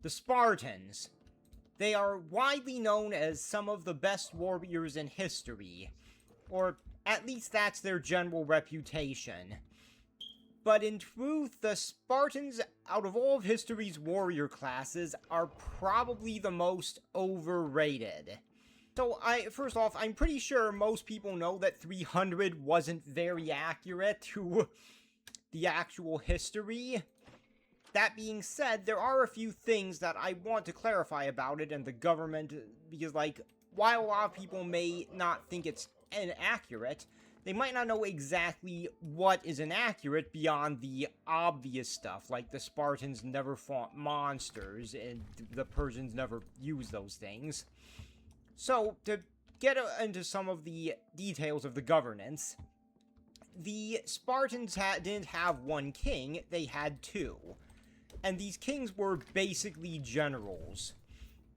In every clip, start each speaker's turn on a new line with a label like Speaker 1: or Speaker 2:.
Speaker 1: The Spartans. They are widely known as some of the best warriors in history, or at least that's their general reputation. But in truth, the Spartans, out of all of history's warrior classes, are probably the most overrated. So, first off, I'm pretty sure most people know that 300 wasn't very accurate to the actual history. That being said, there are a few things that I want to clarify about it and the government, because, like, while a lot of people may not think it's inaccurate, they might not know exactly what is inaccurate beyond the obvious stuff, like the Spartans never fought monsters, and the Persians never used those things. So, to get into some of the details of the governance, the Spartans didn't have one king, they had two. And these kings were basically generals.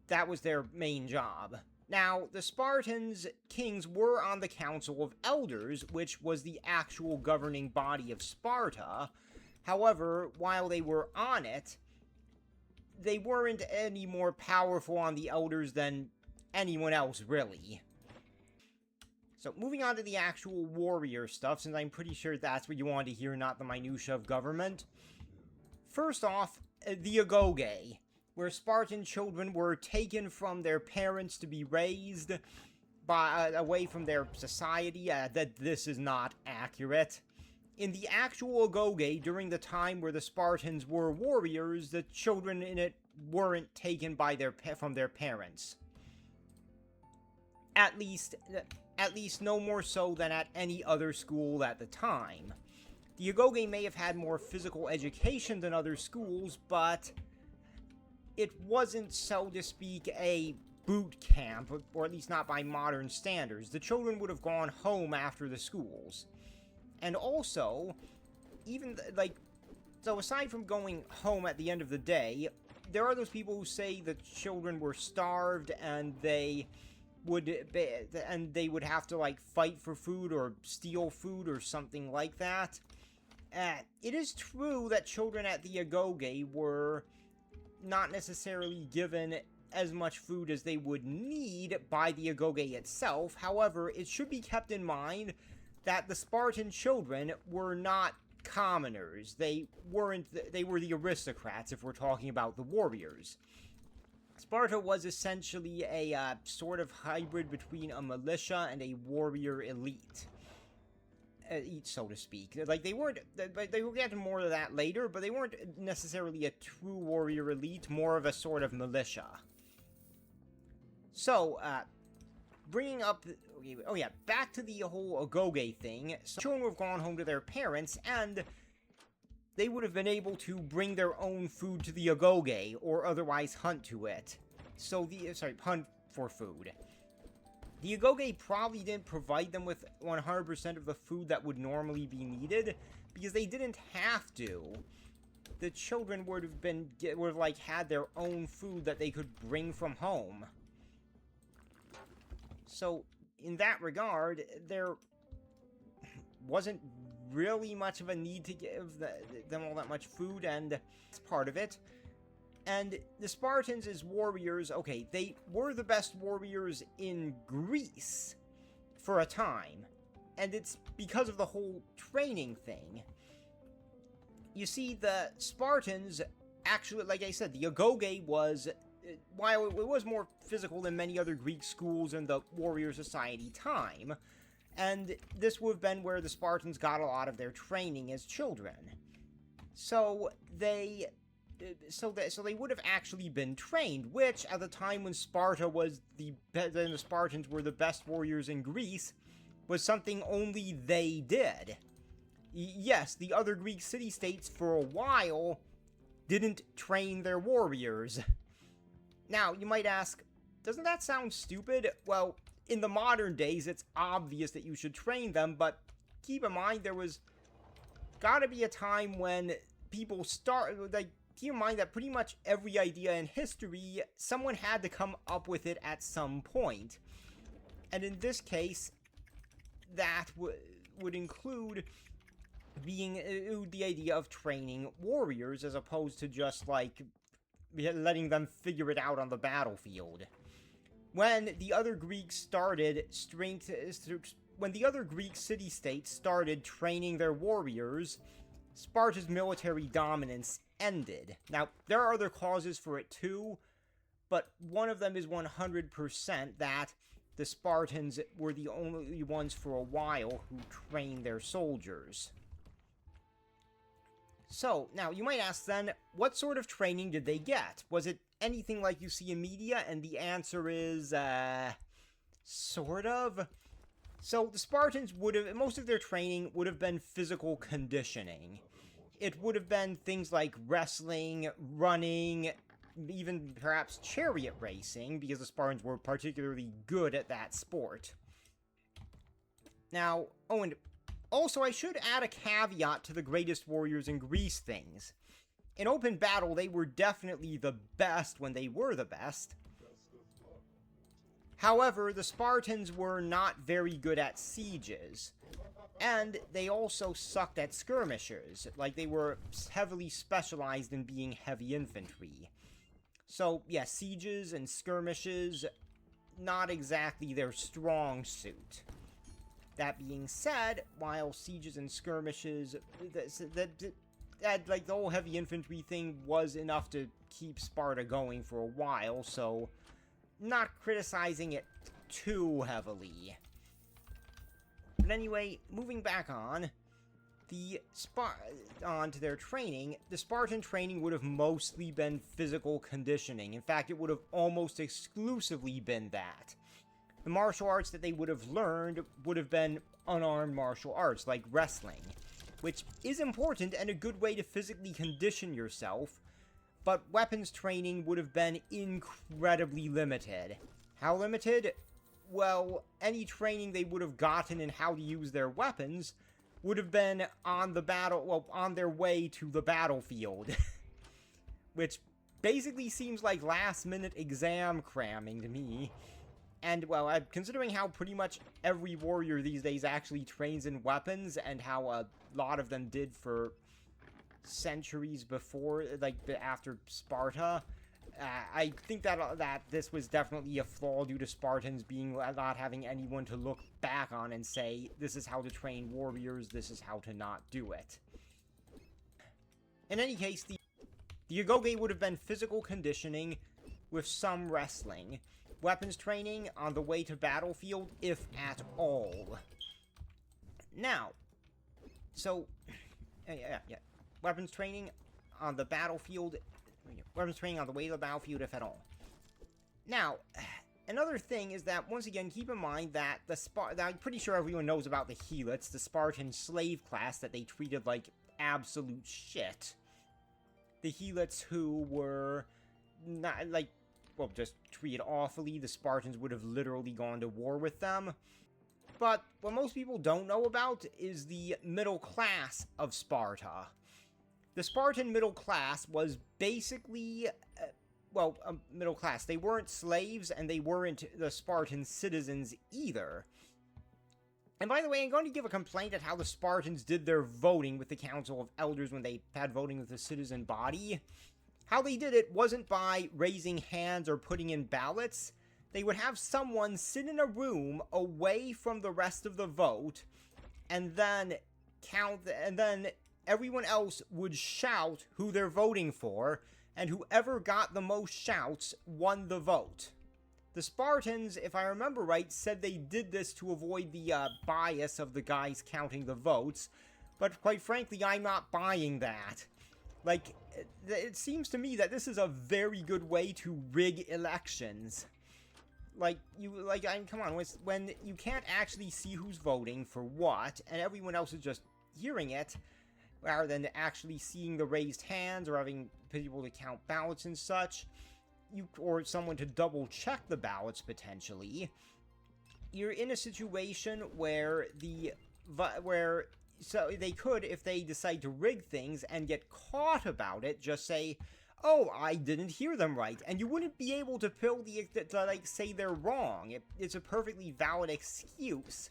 Speaker 1: That was their main job. Now, the Spartans' kings were on the Council of Elders, which was the actual governing body of Sparta. However, while they were on it, they weren't any more powerful on the Elders than anyone else, really. So, moving on to the actual warrior stuff, since I'm pretty sure that's what you wanted to hear, not the minutiae of government. First off, the agoge, where Spartan children were taken from their parents to be raised away from their society. That this is not accurate. In the actual agoge, during the time where the Spartans were warriors, the children in it weren't taken from their parents. At least no more so than at any other school at the time. The agoge may have had more physical education than other schools, but it wasn't, so to speak, a boot camp, or at least not by modern standards. The children would have gone home after the schools. And also, so aside from going home at the end of the day, there are those people who say the children were starved and they would have to, like, fight for food or steal food or something like that. It is true that children at the agoge were not necessarily given as much food as they would need by the agoge itself. However, it should be kept in mind that the Spartan children were not commoners. They were the aristocrats, if we're talking about the warriors. Sparta was essentially a sort of hybrid between a militia and a warrior elite. So to speak. Like, they weren't, they will get to more of that later, but they weren't necessarily a true warrior elite, more of a sort of militia. So, bringing up, back to the whole agoge thing. So children would have gone home to their parents, and they would have been able to bring their own food to the agoge, or otherwise hunt to it. Hunt for food. The agoge probably didn't provide them with 100% of the food that would normally be needed, because they didn't have to. The children would have had their own food that they could bring from home. So, in that regard, there wasn't really much of a need to give them all that much food, and that's part of it. And the Spartans as warriors, okay, they were the best warriors in Greece for a time. And it's because of the whole training thing. You see, the Spartans, actually, like I said, the agoge was, while it was more physical than many other Greek schools in the warrior society time, and this would have been where the Spartans got a lot of their training as children. So they would have actually been trained, which at the time when the Spartans were the best warriors in Greece, was something only they did. Yes, the other Greek city-states for a while didn't train their warriors. Now, you might ask, doesn't that sound stupid? Well, in the modern days, it's obvious that you should train them, but keep in mind there was gotta be a time when people keep in mind that pretty much every idea in history, someone had to come up with it at some point. And in this case, that would include the idea of training warriors, as opposed to just, like, letting them figure it out on the battlefield. When the other Greek city-states started training their warriors, Sparta's military dominance ended. Now, there are other causes for it too, but one of them is 100% that the Spartans were the only ones for a while who trained their soldiers. So, now, you might ask then, what sort of training did they get? Was it anything like you see in media? And the answer is, sort of. So, the Spartans most of their training would have been physical conditioning. It would have been things like wrestling, running, even perhaps chariot racing, because the Spartans were particularly good at that sport. Now, oh, and also I should add a caveat to the greatest warriors in Greece things. In open battle, they were definitely the best when they were the best. However, the Spartans were not very good at sieges. And they also sucked at skirmishers, like they were heavily specialized in being heavy infantry. So, yeah, sieges and skirmishes, not exactly their strong suit. That being said, while sieges and skirmishes, like the whole heavy infantry thing was enough to keep Sparta going for a while, so not criticizing it too heavily. But anyway, moving back on, to their training, the Spartan training would have mostly been physical conditioning. In fact, it would have almost exclusively been that. The martial arts that they would have learned would have been unarmed martial arts, like wrestling, which is important and a good way to physically condition yourself, but weapons training would have been incredibly limited. How limited? Well, any training they would have gotten in how to use their weapons would have been on their way to the battlefield. Which basically seems like last-minute exam cramming to me. And, well, considering how pretty much every warrior these days actually trains in weapons, and how a lot of them did for centuries before, like, after Sparta, I think that this was definitely a flaw due to Spartans not having anyone to look back on and say, this is how to train warriors, this is how to not do it. In any case, the Agoge would have been physical conditioning with some wrestling. Weapons training on the way to battlefield, if at all. Now, so, yeah. Weapons training on the battlefield. Weapons training on the way to the battlefield, if at all. Now, another thing is that, once again, keep in mind that I'm pretty sure everyone knows about the Helots, the Spartan slave class that they treated like absolute shit. The Helots who were not, like, well, just treated awfully. The Spartans would have literally gone to war with them. But what most people don't know about is the middle class of Sparta. The Spartan middle class was basically, middle class. They weren't slaves, and they weren't the Spartan citizens either. And by the way, I'm going to give a complaint at how the Spartans did their voting with the Council of Elders when they had voting with the citizen body. How they did it wasn't by raising hands or putting in ballots. They would have someone sit in a room away from the rest of the vote, and then everyone else would shout who they're voting for, and whoever got the most shouts won the vote. The Spartans, if I remember right, said they did this to avoid the bias of the guys counting the votes, but quite frankly, I'm not buying that. Like, it seems to me that this is a very good way to rig elections. Come on, when you can't actually see who's voting for what, and everyone else is just hearing it, rather than actually seeing the raised hands or having people to count ballots and such, or someone to double check the ballots potentially, you're in a situation where so they could, if they decide to rig things and get caught about it, just say, oh, I didn't hear them right, and you wouldn't be able to say they're wrong. It's a perfectly valid excuse.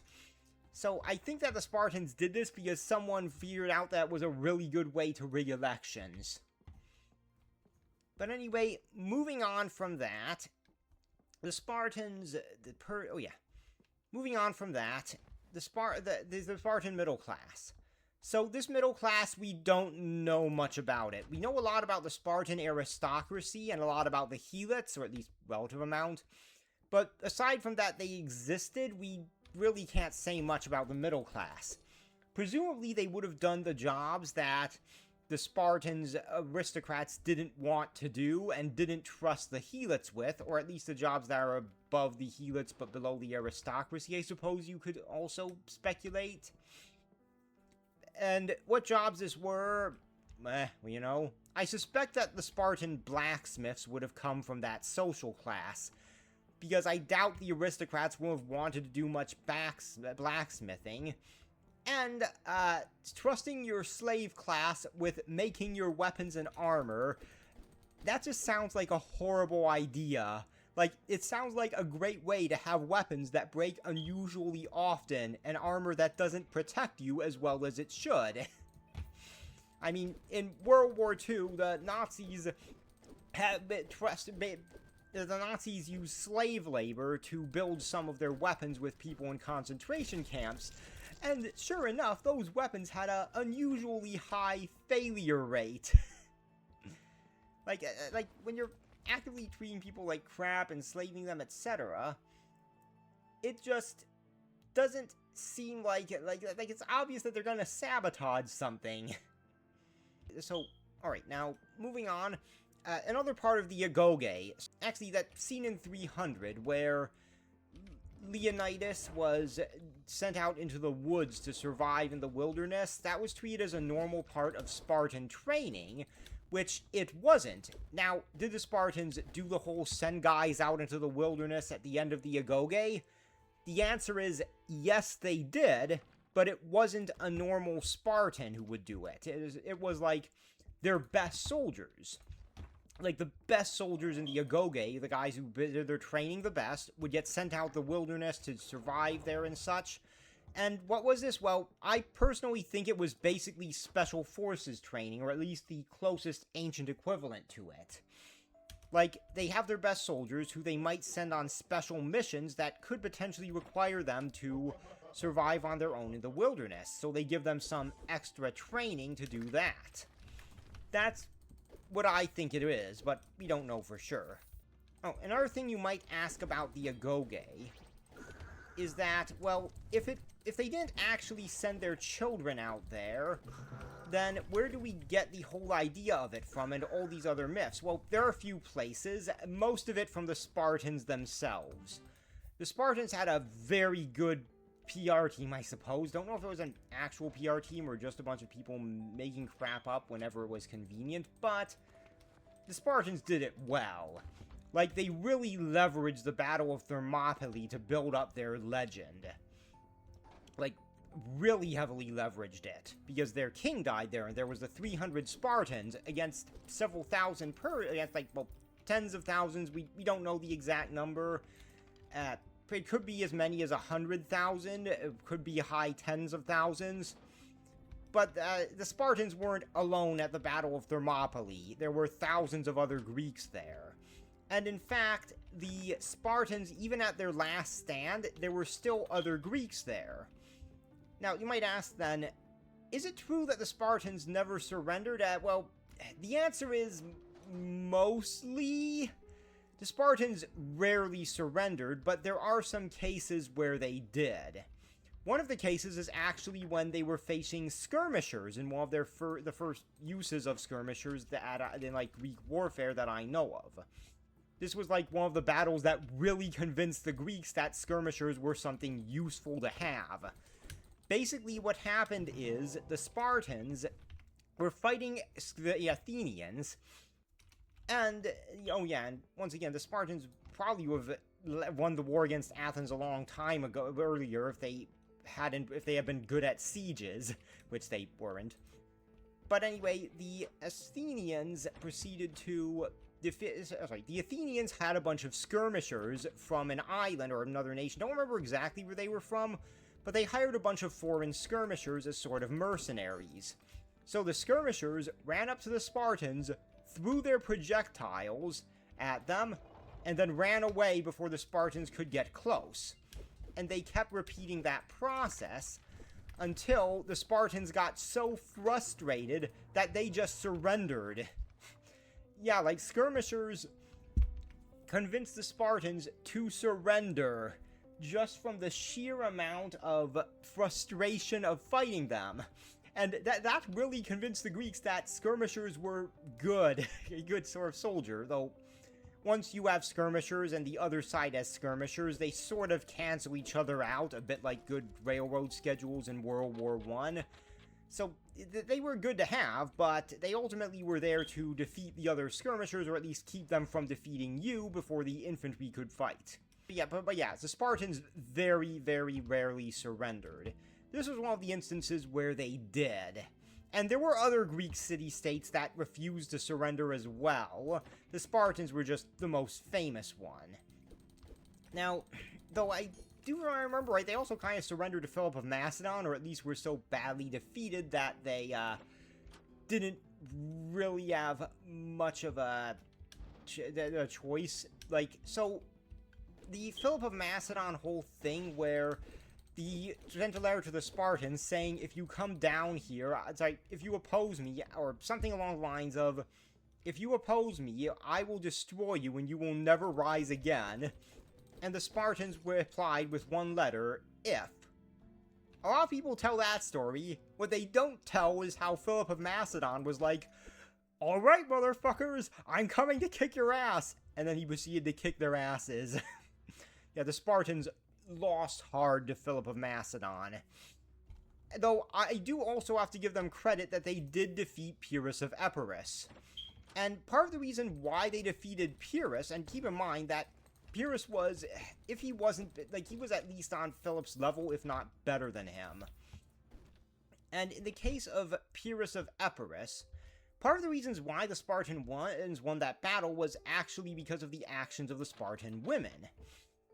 Speaker 1: So I think that the Spartans did this because someone figured out that was a really good way to rig elections. But anyway, moving on from that, the Spartans, moving on from that, the Spartan middle class. So this middle class, we don't know much about it. We know a lot about the Spartan aristocracy and a lot about the helots, or at least relative amount. But aside from that they existed, we really can't say much about the middle class. Presumably they would have done the jobs that the Spartans aristocrats didn't want to do and didn't trust the helots with, or at least the jobs that are above the helots but below the aristocracy, I suppose you could also speculate. And what jobs this were, you know, I suspect that the Spartan blacksmiths would have come from that social class, because I doubt the aristocrats would have wanted to do much blacksmithing. And, trusting your slave class with making your weapons and armor, that just sounds like a horrible idea. Like, it sounds like a great way to have weapons that break unusually often, and armor that doesn't protect you as well as it should. I mean, in World War II, the Nazis used slave labor to build some of their weapons with people in concentration camps. And sure enough, those weapons had an unusually high failure rate. like when you're actively treating people like crap, enslaving them, etc., it just doesn't seem like it's obvious that they're gonna sabotage something. So, alright, now, moving on, another part of the Agoge, actually that scene in 300 where Leonidas was sent out into the woods to survive in the wilderness, that was treated as a normal part of Spartan training, which it wasn't. Now, did the Spartans do the whole send guys out into the wilderness at the end of the Agoge? The answer is yes, they did, but it wasn't a normal Spartan who would do it. It was like their best soldiers. Like, the best soldiers in the Agoge, the guys who did their training the best, would get sent out the wilderness to survive there and such. And what was this? Well, I personally think it was basically special forces training, or at least the closest ancient equivalent to it. Like, they have their best soldiers who they might send on special missions that could potentially require them to survive on their own in the wilderness, so they give them some extra training to do that. That's what I think it is, but we don't know for sure. Oh, another thing you might ask about the Agoge is that, well, if they didn't actually send their children out there, then where do we get the whole idea of it from and all these other myths? Well, there are a few places, most of it from the Spartans themselves. The Spartans had a very good PR team, I suppose. Don't know if it was an actual PR team or just a bunch of people making crap up whenever it was convenient, but the Spartans did it well. Like, they really leveraged the Battle of Thermopylae to build up their legend. Like, really heavily leveraged it, because their king died there, and there was the 300 Spartans against several thousand against, like, well, tens of thousands. We don't know the exact number. It could be as many as 100,000, it could be high tens of thousands. But the Spartans weren't alone at the Battle of Thermopylae. There were thousands of other Greeks there. And in fact, the Spartans, even at their last stand, there were still other Greeks there. Now, you might ask then, is it true that the Spartans never surrendered? Well, the answer is mostly. The Spartans rarely surrendered, but there are some cases where they did. One of the cases is actually when they were facing skirmishers in one of their the first uses of skirmishers in like Greek warfare that I know of. This was like one of the battles that really convinced the Greeks that skirmishers were something useful to have. Basically what happened is the Spartans were fighting the Athenians. And, oh yeah, and once again, the Spartans probably would have won the war against Athens a long time ago, earlier, if they had been good at sieges, which they weren't. But anyway, the Athenians proceeded to the Athenians had a bunch of skirmishers from an island or another nation. Don't remember exactly where they were from, but they hired a bunch of foreign skirmishers as sort of mercenaries. So the skirmishers ran up to the Spartans, threw their projectiles at them, and then ran away before the Spartans could get close. And they kept repeating that process until the Spartans got so frustrated that they just surrendered. Yeah, like, skirmishers convinced the Spartans to surrender just from the sheer amount of frustration of fighting them. And that really convinced the Greeks that skirmishers were good, a good sort of soldier, though once you have skirmishers and the other side has skirmishers, they sort of cancel each other out, a bit like good railroad schedules in World War I. So they were good to have, but they ultimately were there to defeat the other skirmishers, or at least keep them from defeating you before the infantry could fight. But yeah, the Spartans very, very rarely surrendered. This was one of the instances where they did. And there were other Greek city-states that refused to surrender as well. The Spartans were just the most famous one. Now, though I do remember right, they also kind of surrendered to Philip of Macedon, or at least were so badly defeated that they didn't really have much of a choice. Like, so the Philip of Macedon whole thing where the sent a letter to the Spartans saying, if you come down here, it's like, if you oppose me, or something along the lines of, if you oppose me, I will destroy you and you will never rise again. And the Spartans replied with one letter, if. A lot of people tell that story. What they don't tell is how Philip of Macedon was like, alright, motherfuckers, I'm coming to kick your ass. And then he proceeded to kick their asses. Yeah, the Spartans lost hard to Philip of Macedon. Though I do also have to give them credit that they did defeat Pyrrhus of Epirus. And part of the reason why they defeated Pyrrhus, and keep in mind that Pyrrhus was, if he wasn't, like, he was at least on Philip's level, if not better than him. And in the case of Pyrrhus of Epirus, part of the reasons why the Spartans won that battle was actually because of the actions of the Spartan women.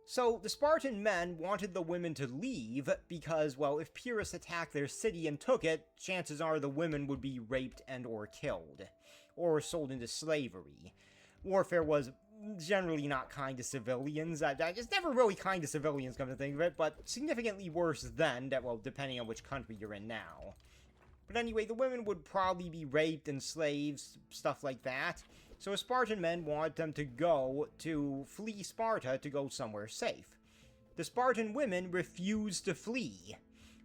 Speaker 1: So, the Spartan men wanted the women to leave because, well, if Pyrrhus attacked their city and took it, chances are the women would be raped and or killed, or sold into slavery. Warfare was generally not kind to civilians. It's never really kind to civilians, come to think of it, but significantly worse then, well, depending on which country you're in now. But anyway, the women would probably be raped and slaves, stuff like that. So Spartan men wanted them to flee Sparta to go somewhere safe. The Spartan women refused to flee,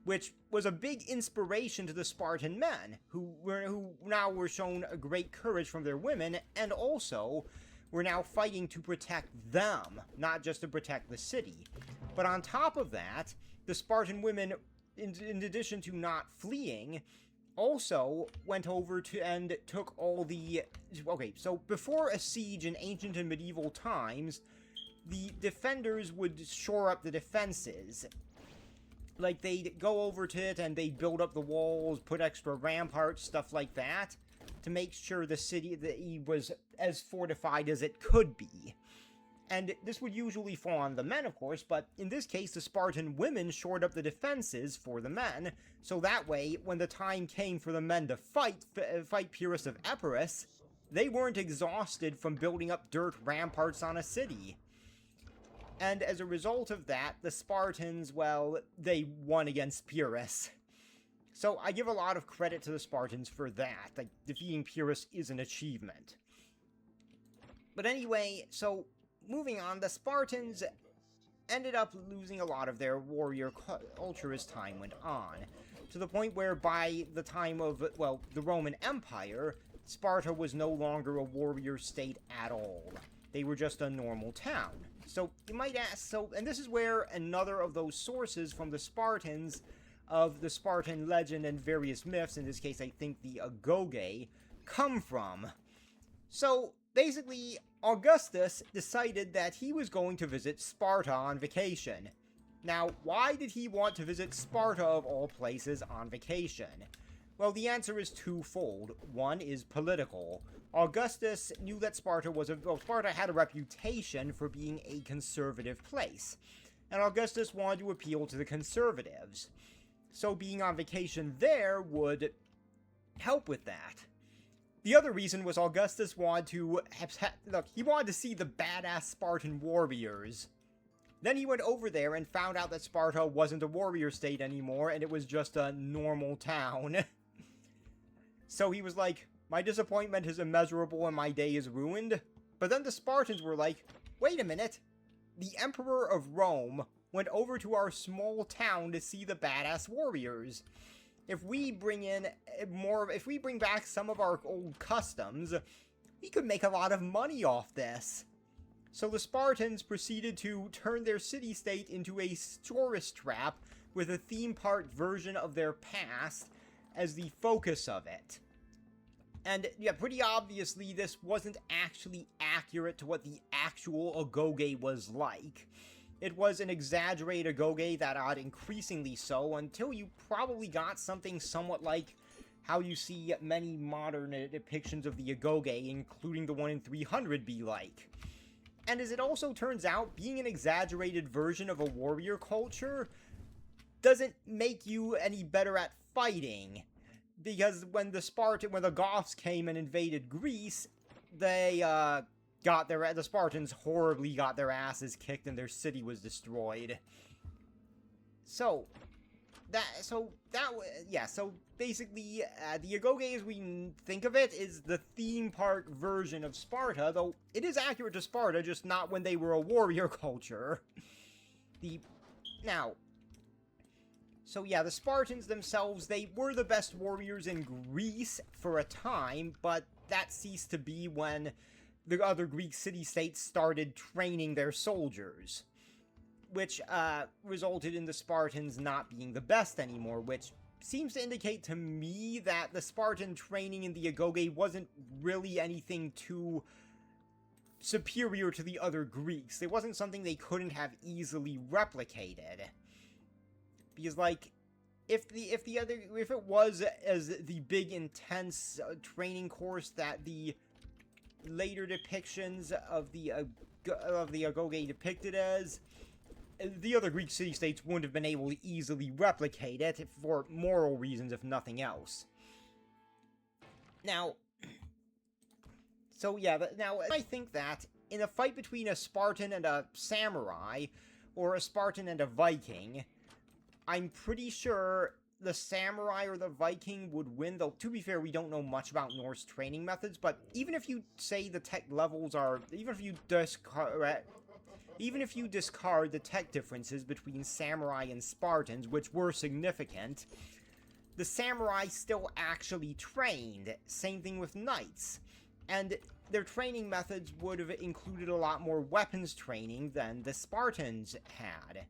Speaker 1: which was a big inspiration to the Spartan men, who now were shown a great courage from their women, and also were now fighting to protect them, not just to protect the city. But on top of that, the Spartan women, in addition to not fleeing, also went over to and took all the... Okay, so before a siege in ancient and medieval times, the defenders would shore up the defenses. Like, they'd go over to it and they'd build up the walls, put extra ramparts, stuff like that, to make sure the city was as fortified as it could be. And this would usually fall on the men, of course, but in this case, the Spartan women shored up the defenses for the men, so that way, when the time came for the men to fight Pyrrhus of Epirus, they weren't exhausted from building up dirt ramparts on a city. And as a result of that, the Spartans, well, they won against Pyrrhus. So I give a lot of credit to the Spartans for that. Like, defeating Pyrrhus is an achievement. But anyway, so moving on, the Spartans ended up losing a lot of their warrior culture as time went on, to the point where by the time of, well, the Roman Empire, Sparta was no longer a warrior state at all. They were just a normal town. So you might ask, and this is where another of those sources from the Spartans, of the Spartan legend and various myths, in this case I think the Agoge, come from. So basically, Augustus decided that he was going to visit Sparta on vacation. Now, why did he want to visit Sparta of all places on vacation? Well, the answer is twofold. One is political. Augustus knew that Sparta had a reputation for being a conservative place, and Augustus wanted to appeal to the conservatives. So being on vacation there would help with that. The other reason was Augustus wanted to look, he wanted to see the badass Spartan warriors. Then he went over there and found out that Sparta wasn't a warrior state anymore, and it was just a normal town. So he was like, my disappointment is immeasurable and my day is ruined. But then the Spartans were like, wait a minute. The Emperor of Rome went over to our small town to see the badass warriors. If we bring back some of our old customs, we could make a lot of money off this. So the Spartans proceeded to turn their city-state into a tourist trap with a theme park version of their past as the focus of it. And yeah, pretty obviously this wasn't actually accurate to what the actual Agoge was like. It was an exaggerated Agoge that got increasingly so until you probably got something somewhat like how you see many modern depictions of the Agoge, including the one in 300, be like. And as it also turns out, being an exaggerated version of a warrior culture doesn't make you any better at fighting. Because when the Goths came and invaded Greece, the Spartans horribly got their asses kicked and their city was destroyed. So basically, the Agoge as we think of it is the theme park version of Sparta, though it is accurate to Sparta, just not when they were a warrior culture. So yeah, the Spartans themselves, they were the best warriors in Greece for a time, but that ceased to be when the other Greek city-states started training their soldiers, which resulted in the Spartans not being the best anymore, which seems to indicate to me that the Spartan training in the Agoge wasn't really anything too superior to the other Greeks. It wasn't something they couldn't have easily replicated. Because, like, if it was as the big, intense training course that the later depictions of the Agoge depicted as, the other Greek city-states wouldn't have been able to easily replicate it for moral reasons, if nothing else. I think that in a fight between a Spartan and a samurai, or a Spartan and a Viking, I'm pretty sure the samurai or the Viking would win, though to be fair, we don't know much about Norse training methods, but even if you say the tech levels are, even if you discard the tech differences between samurai and Spartans, which were significant, the samurai still actually trained. Same thing with knights. And their training methods would have included a lot more weapons training than the Spartans had.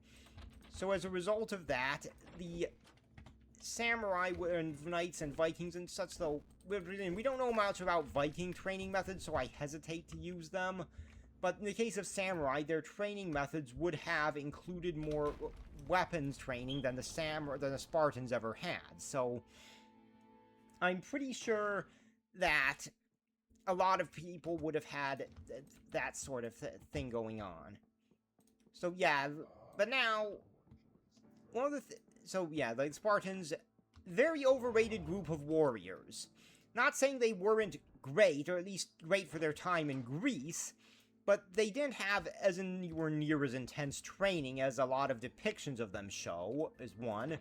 Speaker 1: So as a result of that, the samurai and knights and Vikings and such, though, we don't know much about Viking training methods, so I hesitate to use them. But in the case of samurai, their training methods would have included more weapons training than the Spartans ever had. So I'm pretty sure that a lot of people would have had that sort of thing going on. So yeah, but now the Spartans, very overrated group of warriors. Not saying they weren't great, or at least great for their time in Greece, but they didn't have anywhere near as intense training as a lot of depictions of them show, is one.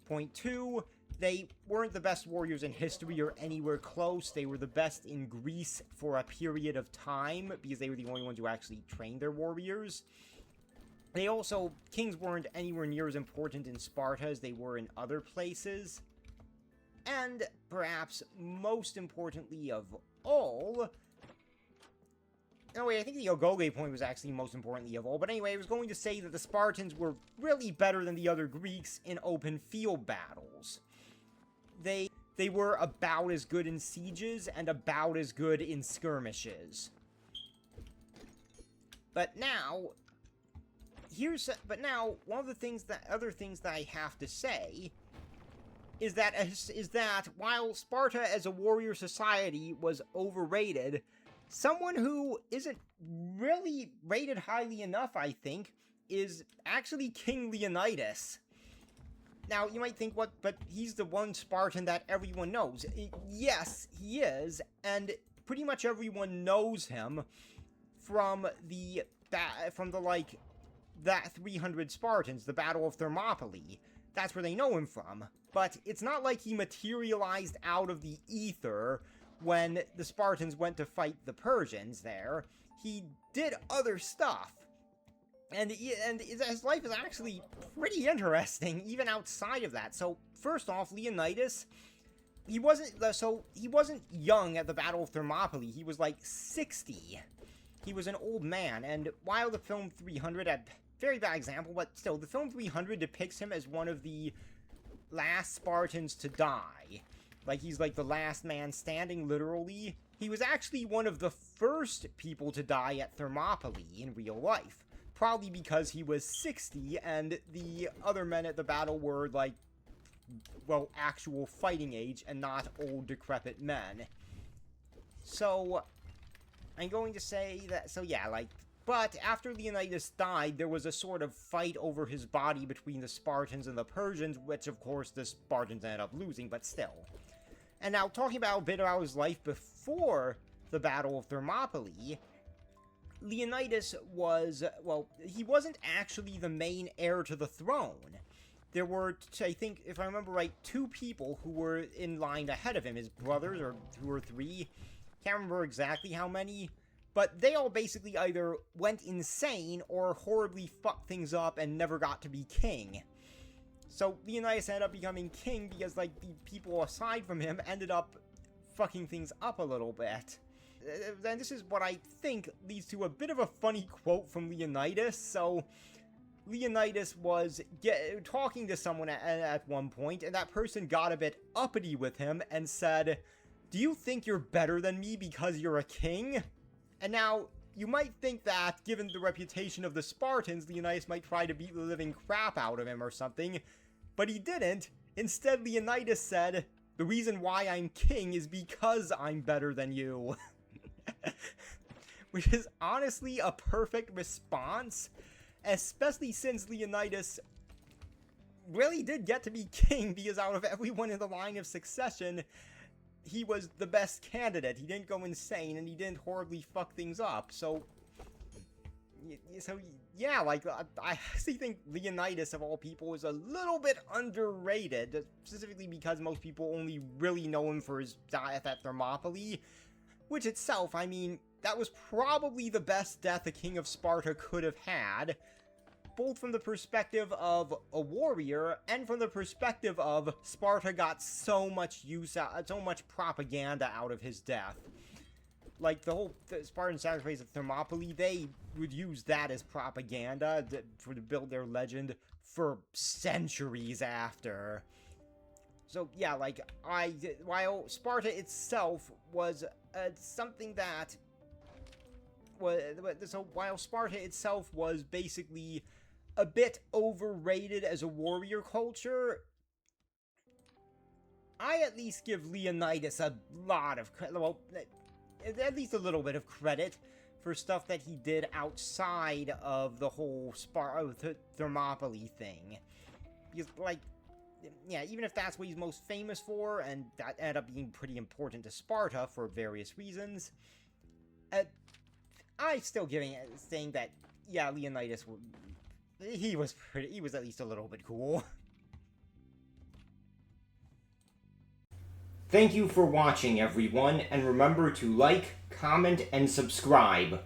Speaker 1: Point two, they weren't the best warriors in history or anywhere close. They were the best in Greece for a period of time, because they were the only ones who actually trained their warriors. Kings weren't anywhere near as important in Sparta as they were in other places. And, perhaps most importantly of all... No, wait, I think the Agoge point was actually most importantly of all. But anyway, I was going to say that the Spartans were really better than the other Greeks in open field battles. They were about as good in sieges and about as good in skirmishes. But now... one of the other things that I have to say is that while Sparta as a warrior society was overrated, someone who isn't really rated highly enough, I think, is actually King Leonidas. Now, you might think, what, but he's the one Spartan that everyone knows. Yes, he is, and pretty much everyone knows him from that 300 Spartans, the Battle of Thermopylae. That's where they know him from. But it's not like he materialized out of the ether when the Spartans went to fight the Persians there. He did other stuff. And his life is actually pretty interesting, even outside of that. So, first off, Leonidas, he wasn't young at the Battle of Thermopylae. He was like 60. He was an old man, and while the film 300, a very bad example, but still, the film 300 depicts him as one of the last Spartans to die. Like, he's like the last man standing, literally. He was actually one of the first people to die at Thermopylae in real life. Probably because he was 60, and the other men at the battle were, like, well, actual fighting age, and not old, decrepit men. So, I'm going to say that, so yeah, like, but after Leonidas died, there was a sort of fight over his body between the Spartans and the Persians, which, of course, the Spartans ended up losing, but still. And now, talking about a bit about his life before the Battle of Thermopylae, Leonidas was, well, he wasn't actually the main heir to the throne. There were, I think, if I remember right, 2 people who were in line ahead of him, his brothers, or 2 or 3. Can't remember exactly how many, but they all basically either went insane or horribly fucked things up and never got to be king. So Leonidas ended up becoming king because, like, the people aside from him ended up fucking things up a little bit. And this is what I think leads to a bit of a funny quote from Leonidas. So, Leonidas was talking to someone at one point, and that person got a bit uppity with him and said, "Do you think you're better than me because you're a king?" And now, you might think that, given the reputation of the Spartans, Leonidas might try to beat the living crap out of him or something, but he didn't. Instead, Leonidas said, "The reason why I'm king is because I'm better than you." Which is honestly a perfect response, especially since Leonidas really did get to be king, because out of everyone in the line of succession, he was the best candidate. He didn't go insane, and he didn't horribly fuck things up, so yeah, like, I actually think Leonidas, of all people, is a little bit underrated, specifically because most people only really know him for his death at Thermopylae, which itself, I mean, that was probably the best death a king of Sparta could have had, both from the perspective of a warrior, and from the perspective of Sparta got so much propaganda out of his death. Like, the Spartan sacrifice of Thermopylae, they would use that as propaganda to build their legend for centuries after. So, yeah, like, while Sparta itself was something that so while Sparta itself was basically a bit overrated as a warrior culture, I at least give Leonidas a lot of credit, well, at least a little bit of credit for stuff that he did outside of the whole Thermopylae thing. Because, like, yeah, even if that's what he's most famous for, and that ended up being pretty important to Sparta for various reasons, I still saying that, yeah, Leonidas, he was at least a little bit cool. Thank you for watching, everyone, and remember to like, comment, and subscribe.